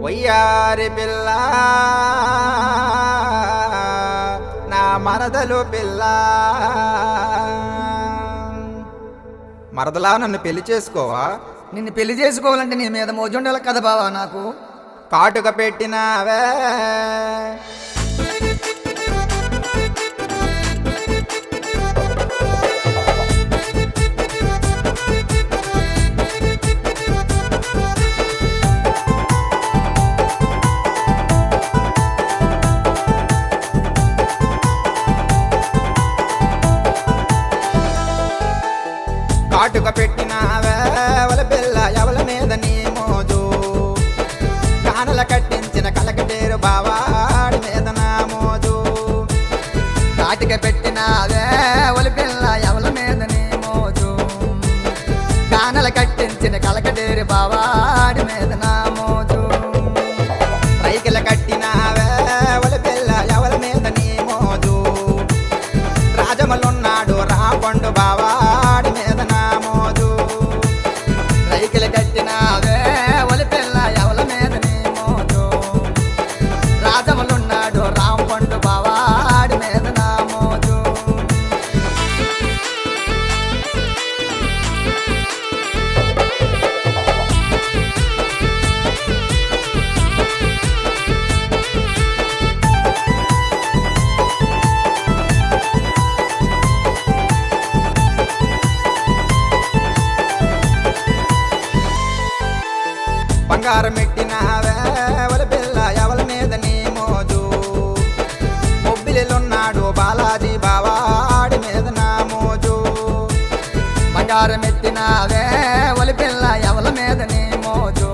వయ్యారి పిల్ల నా మరదలు పిల్ల. మరదలా నన్ను పెళ్లి చేసుకోవా? నిన్ను పెళ్లి చేసుకోవాలంటే నీ మీద మోజుండాల కదా బావా. నాకు కాటుక పెట్టినావే కాటుక పెట్టినావే వల పిల్ల ఎవల మీద నీ మోజు. కానల కట్టించిన కలకటేరు బావాడి మీద నా మోజు. కాటిక పెట్టినావే ఒలి పిల్ల ఎవల మీద నీ మోజు. కానల కట్టించిన కలకడేరి బావాడి మీద నా మోజు. రైకిల కట్టినావే వల పిల్ల ఎవల మీద నీ మోజు. రాజమలున్నాడు రాపండు బావాడి మీద నా మోజు. రైకిల కట్టినావే ఒలి పిల్ల ఎవల మీద నీ మోజు. రాజములున్నాడు రాంపండు బావాడి మీద నా మోజు. బంగారం పెట్టినావే వల పిల్ల ఎవల మీద నీ మోజు. మొబ్బిలిలున్నాడు బాలాజీ బావాడి మీద నా మోజు. బంగారం ఎత్తినావే ఒలి పిల్ల ఎవల మీద నీ మోజు.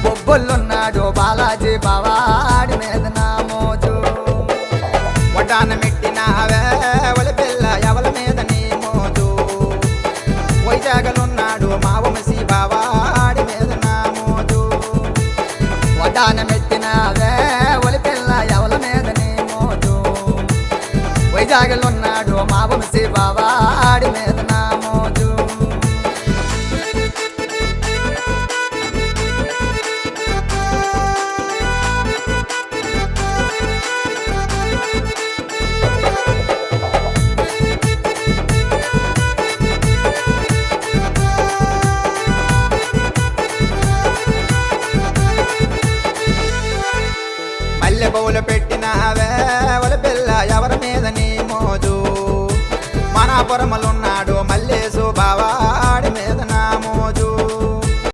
బొబ్బులున్నాడు బాలాజీ బావాడి మీద నా మోజు. వడ్డానం పెట్టినావే వల పిల్ల ఎవల మీద నీ మోజు. వైజాగలున్నాడు మా వంశీ బావాడి మీద నా మోజు. వడ్డానమెత్తినావే ఒలి పిల్ల ఎవల మీద నీ మోజు. వైజాగులున్నాడు మా వంశీ బావాడి మీద నా మోజు. మల్లె బౌలు పెట్టినావే వల పిల్ల ఎవరి మీద నీ మోజు. మనాపురములున్నాడు మల్లేసు బావా